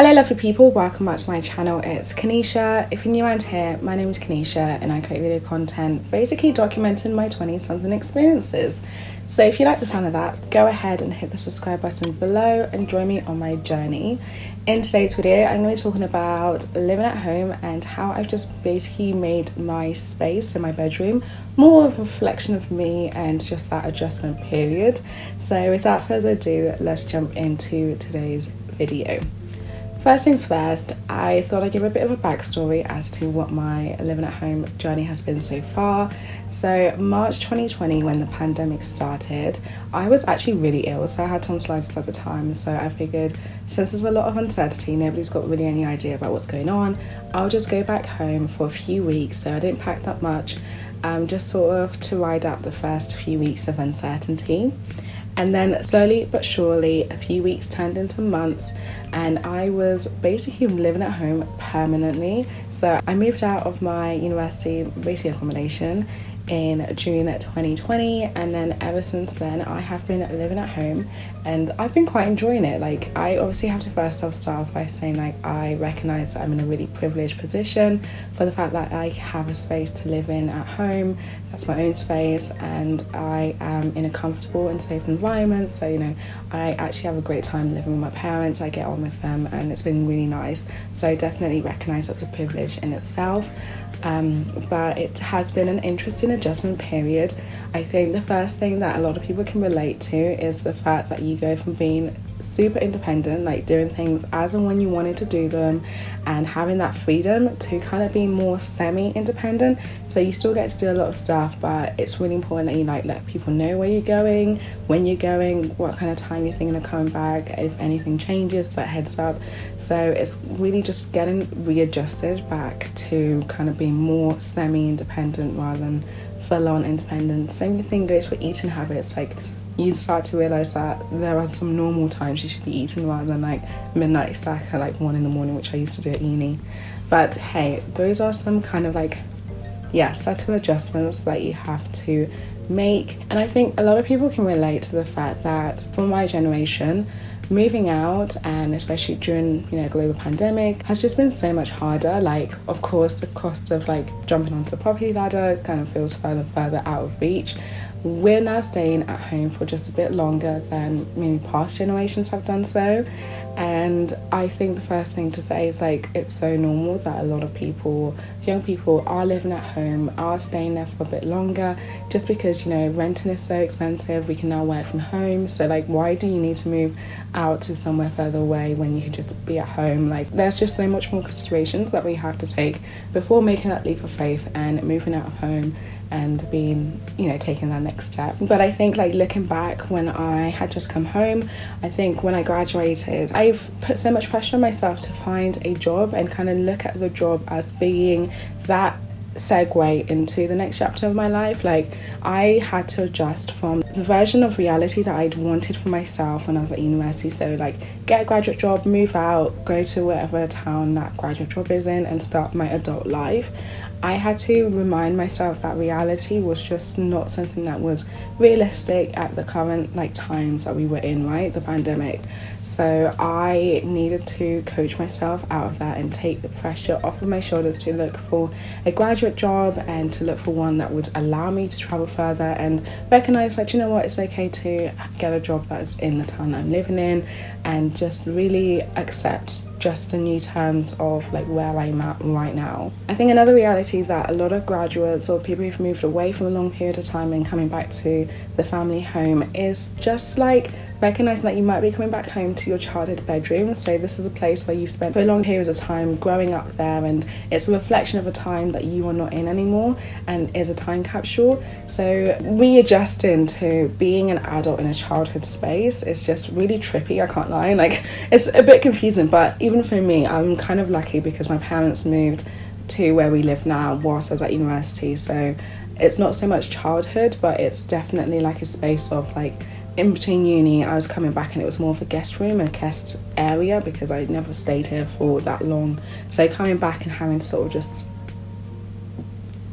Hello lovely people, welcome back to my channel. It's Canisha. If you're new around here, my name is Canisha and I create video content basically documenting my 20-something experiences. So if you like the sound of that, go ahead and hit the subscribe button below and join me on my journey. In today's video, I'm going to be talking about living at home and how I've just basically made my space in my bedroom more of a reflection of me and just that adjustment period. So without further ado, let's jump into today's video. First things first, I thought I'd give a bit of a backstory as to what my living at home journey has been so far. So March 2020, when the pandemic started, I was actually really ill, so I had tonsillitis at the time. So I figured, since there's a lot of uncertainty, nobody's got really any idea about what's going on, I'll just go back home for a few weeks. So I didn't pack that much, just sort of to ride out the first few weeks of uncertainty. And then slowly but surely, a few weeks turned into months and I was basically living at home permanently. So I moved out of my university basic accommodation in June 2020, and then ever since then I have been living at home and I've been quite enjoying it. Like, I obviously have to first off start off by saying, like, I recognise that I'm in a really privileged position for the fact that I have a space to live in at home. That's my own space and I am in a comfortable and safe environment. So, you know, I actually have a great time living with my parents. I get on with them and it's been really nice. So I definitely recognise that's a privilege in itself. But it has been an interesting adjustment period. I think the first thing that a lot of people can relate to is the fact that you go from being super independent, like doing things as and when you wanted to do them and having that freedom, to kind of being more semi-independent. So you still get to do a lot of stuff, but it's really important that you let people know where you're going, when you're going, what kind of time you're thinking of coming back, if anything changes, that heads up. So it's really just getting readjusted back to kind of being more semi-independent rather than full-on independent. Same thing goes for eating habits. Like, you start to realise that there are some normal times you should be eating rather than like midnight snack at like 1 in the morning, which I used to do at uni. But hey, those are some kind of subtle adjustments that you have to make. And I think a lot of people can relate to the fact that for my generation, moving out, and especially during, you know, global pandemic, has just been so much harder. Like, of course, the cost of like jumping onto the property ladder kind of feels further and further out of reach. We're now staying at home for just a bit longer than maybe past generations have done so. And I think the first thing to say is, like, it's so normal that a lot of people, young people, are living at home, are staying there for a bit longer, just because, you know, renting is so expensive. We can now work from home, so like, why do you need to move out to somewhere further away when you can just be at home? Like, there's just so much more considerations that we have to take before making that leap of faith and moving out of home and being, you know, taking that next step. But I think, like, looking back when I had just come home, I think when I graduated, I've put so much pressure on myself to find a job and kind of look at the job as being that segue into the next chapter of my life. Like, I had to adjust from the version of reality that I'd wanted for myself when I was at university. So like, get a graduate job, move out, go to whatever town that graduate job is in and start my adult life. I had to remind myself that reality was just not something that was realistic at the current times that we were in, right? The pandemic. So I needed to coach myself out of that and take the pressure off of my shoulders to look for a graduate job and to look for one that would allow me to travel further and recognize that, you know what, it's okay to get a job that is in the town I'm living in, and just really accept just the new terms of like where I'm at right now. I think another reality that a lot of graduates or people who've moved away from a long period of time and coming back to the family home is just like recognizing that you might be coming back home to your childhood bedroom. So this is a place where you've spent very long periods of time growing up there, and it's a reflection of a time that you are not in anymore and is a time capsule. So readjusting to being an adult in a childhood space is just really trippy, I can't lie. Like, it's a bit confusing, but even for me, I'm kind of lucky because my parents moved to where we live now whilst I was at university. So it's not so much childhood, but it's definitely like a space of like, in between uni, I was coming back and it was more of a guest room and a guest area because I'd never stayed here for that long. So coming back and having to sort of just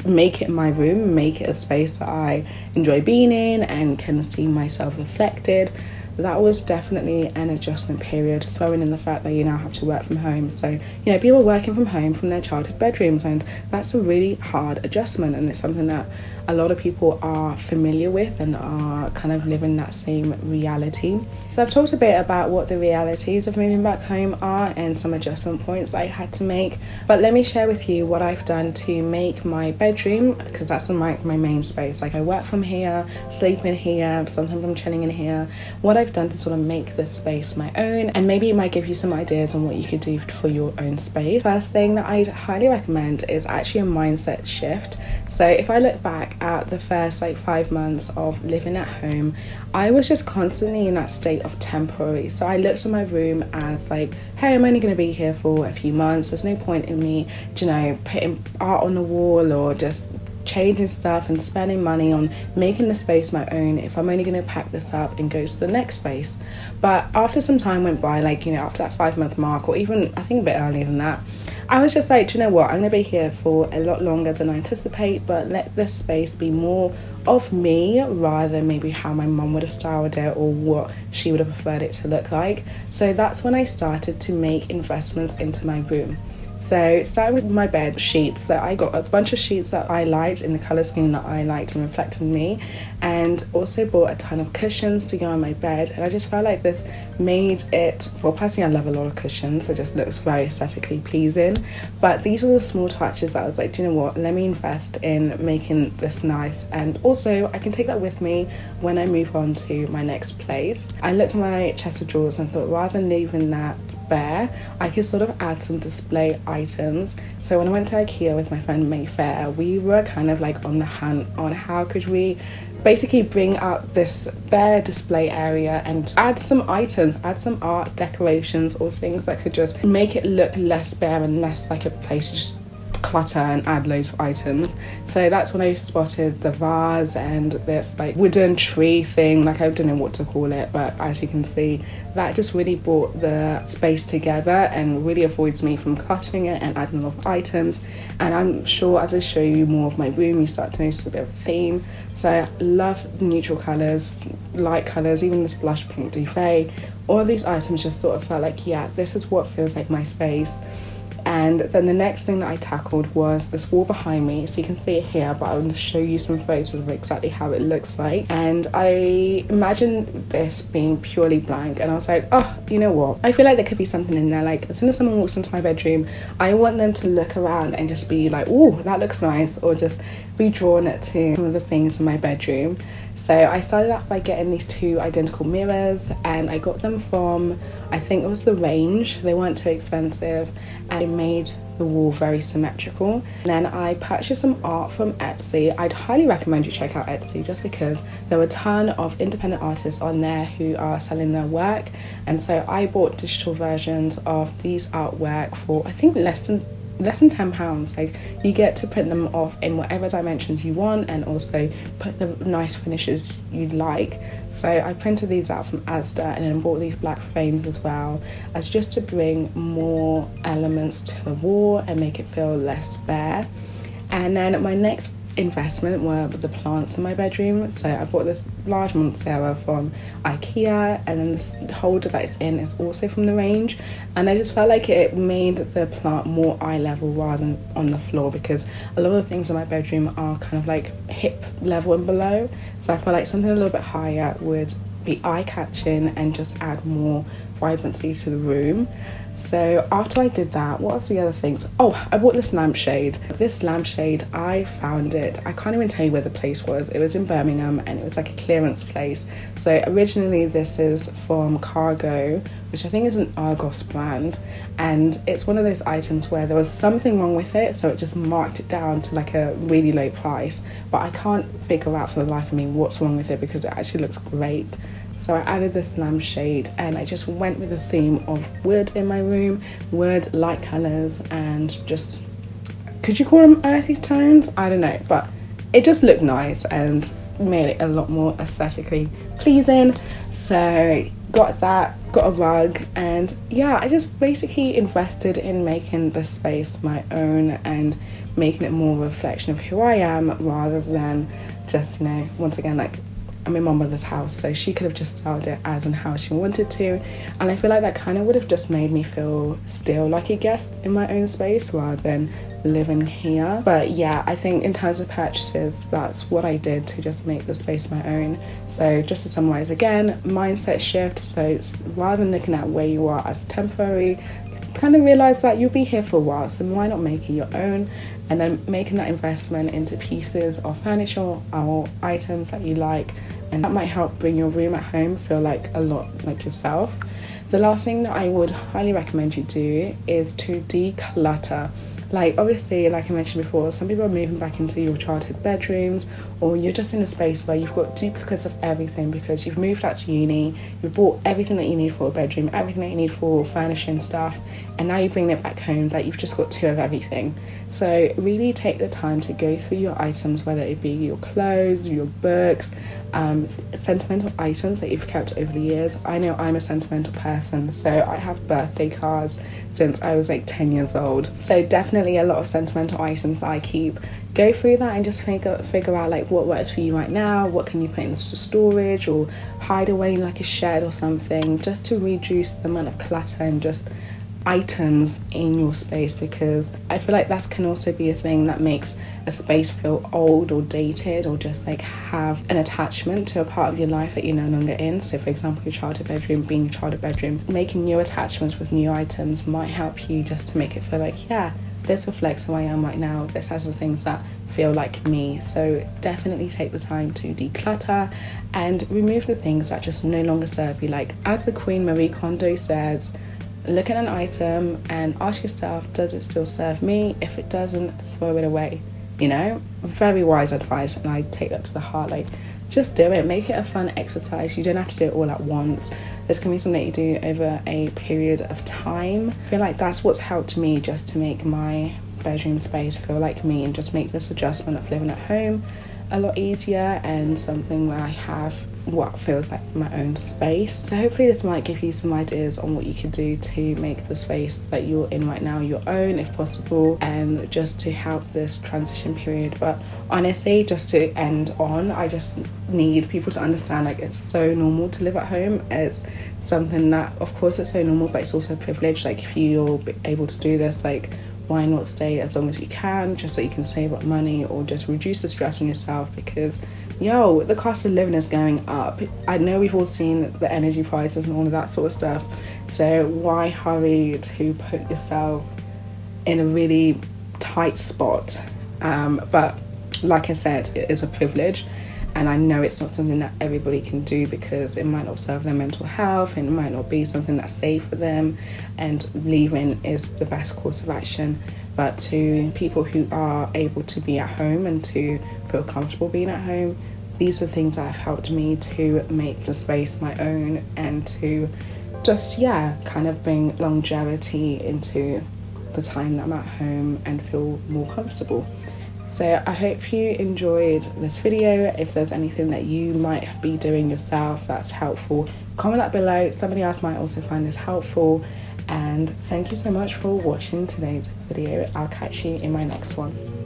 make it my room, make it a space that I enjoy being in and can see myself reflected, that was definitely an adjustment period, throwing in the fact that you now have to work from home. So, you know, people are working from home from their childhood bedrooms, and that's a really hard adjustment, and it's something that a lot of people are familiar with and are kind of living that same reality. So I've talked a bit about what the realities of moving back home are and some adjustment points I had to make, but let me share with you what I've done to make my bedroom, because that's my main space. Like, I work from here, sleep in here, sometimes I'm chilling in here. What I've done to sort of make this space my own, and maybe it might give you some ideas on what you could do for your own space. First thing that I'd highly recommend is actually a mindset shift. So if I look back at the first 5 months of living at home, I was just constantly in that state of temporary. So I looked at my room as like, hey, I'm only going to be here for a few months. There's no point in me, you know, putting art on the wall or just changing stuff and spending money on making the space my own if I'm only going to pack this up and go to the next space. But after some time went by, like, you know, after that 5-month mark, or even I think a bit earlier than that, I was just like, do you know what, I'm going to be here for a lot longer than I anticipate, but let this space be more of me rather than maybe how my mum would have styled it or what she would have preferred it to look like. So that's when I started to make investments into my room. So starting with my bed sheets, so I got a bunch of sheets that I liked in the colour scheme that I liked and reflected me, and also bought a ton of cushions to go on my bed. And I just felt like this made it, well, personally I love a lot of cushions, it just looks very aesthetically pleasing, but these were the small touches that I was like, do you know what, let me invest in making this nice, and also I can take that with me when I move on to my next place. I looked at my chest of drawers and thought, rather than leaving that bare, I could sort of add some display items. So when I went to IKEA with my friend Mayfair, we were kind of like on the hunt on how could we basically bring up this bare display area and add some items, add some art, decorations, or things that could just make it look less bare and less like a place to just clutter and add loads of items. So that's when I spotted the vase and this like wooden tree thing, like I don't know what to call it, but as you can see, that just really brought the space together and really avoids me from cluttering it and adding a lot of items. And I'm sure as I show you more of my room, you start to notice a bit of a theme. So I love neutral colours, light colours, even this blush pink duvet. All of these items just sort of felt like, yeah, this is what feels like my space. And then the next thing that I tackled was this wall behind me. So you can see it here, but I want to show you some photos of exactly how it looks like. And I imagined this being purely blank, and I was like, oh, you know what? I feel like there could be something in there. Like, as soon as someone walks into my bedroom, I want them to look around and just be like, oh, that looks nice, or just be drawn to some of the things in my bedroom. So I started off by getting these 2 identical mirrors, and I got them from, I think it was The Range. They weren't too expensive, and it made the wall very symmetrical. And then I purchased some art from Etsy. I'd highly recommend you check out Etsy just because there were a ton of independent artists on there who are selling their work. And so I bought digital versions of these artwork for I think less than £10. Like, you get to print them off in whatever dimensions you want and also put the nice finishes you'd like. So I printed these out from Asda and then bought these black frames as well, as just to bring more elements to the wall and make it feel less bare. And then my next investment were the plants in my bedroom. So I bought this large monstera from IKEA, and then this holder that it's in is also from The Range, and I just felt like it made the plant more eye level rather than on the floor, because a lot of the things in my bedroom are kind of like hip level and below, so I felt like something a little bit higher would be eye-catching and just add more vibrancy to the room. So after I did that, what was the other things? Oh, I bought this lampshade. This lampshade, I found it, I can't even tell you where the place was. It was in Birmingham and it was like a clearance place. So originally this is from Cargo, which I think is an Argos brand, and it's one of those items where there was something wrong with it, so it just marked it down to like a really low price, but I can't figure out for the life of me what's wrong with it because it actually looks great. So I added this lampshade and I just went with the theme of wood in my room, wood, light colours, and just, could you call them earthy tones? I don't know, but it just looked nice and made it a lot more aesthetically pleasing. So got that, got a rug, and yeah, I just basically invested in making the space my own and making it more a reflection of who I am rather than just, you know, once again, like I'm in my mother's house, so she could have just styled it as and how she wanted to, and I feel like that kind of would have just made me feel still like a guest in my own space rather than living here. But yeah, I think in terms of purchases, that's what I did to just make the space my own. So just to summarize again, mindset shift. So it's rather than looking at where you are as temporary, kind of realize that you'll be here for a while, so why not make it your own, and then making that investment into pieces of furniture or items that you like, and that might help bring your room at home feel like a lot like yourself. The last thing that I would highly recommend you do is to declutter. Like, obviously, like I mentioned before, some people are moving back into your childhood bedrooms, or you're just in a space where you've got duplicates of everything because you've moved out to uni, you've bought everything that you need for a bedroom, everything that you need for furnishing stuff, and now you're bringing it back home that you've just got two of everything. So really take the time to go through your items, whether it be your clothes, your books, sentimental items that you've kept over the years. I know I'm a sentimental person, so I have birthday cards since I was like 10 years old. So definitely a lot of sentimental items that I keep. Go through that and just figure out like what works for you right now, what can you put into storage or hide away in like a shed or something, just to reduce the amount of clutter and just items in your space, because I feel like that can also be a thing that makes a space feel old or dated, or just like have an attachment to a part of your life that you're no longer in. So for example, your childhood bedroom being your childhood bedroom, making new attachments with new items might help you just to make it feel like, yeah, this reflects who I am right now, this has some things that feel like me. So definitely take the time to declutter and remove the things that just no longer serve you. Like, as the Queen Marie Kondo says, look at an item and ask yourself, does it still serve me? If it doesn't, throw it away. You know, very wise advice, and I take that to the heart. Like, just do it, make it a fun exercise. You don't have to do it all at once. This can be something that you do over a period of time. I feel like that's what's helped me just to make my bedroom space feel like me, and just make this adjustment of living at home a lot easier, and something where I have what feels like my own space. So hopefully this might give you some ideas on what you could do to make the space that you're in right now your own, if possible, and just to help this transition period. But honestly, just to end on, I just need people to understand, like, it's so normal to live at home. It's something that, of course, it's so normal, but it's also a privilege. Like, if you're able to do this, like, why not stay as long as you can, just so you can save up money or just reduce the stress on yourself? Because the cost of living is going up. I know we've all seen the energy prices and all of that sort of stuff, so why hurry to put yourself in a really tight spot? But like I said, it is a privilege, and I know it's not something that everybody can do, because it might not serve their mental health, and it might not be something that's safe for them, and leaving is the best course of action. But to people who are able to be at home and to feel comfortable being at home, these are things that have helped me to make the space my own, and to just, kind of bring longevity into the time that I'm at home and feel more comfortable. So I hope you enjoyed this video. If there's anything that you might be doing yourself that's helpful, comment that below. Somebody else might also find this helpful. And thank you so much for watching today's video. I'll catch you in my next one.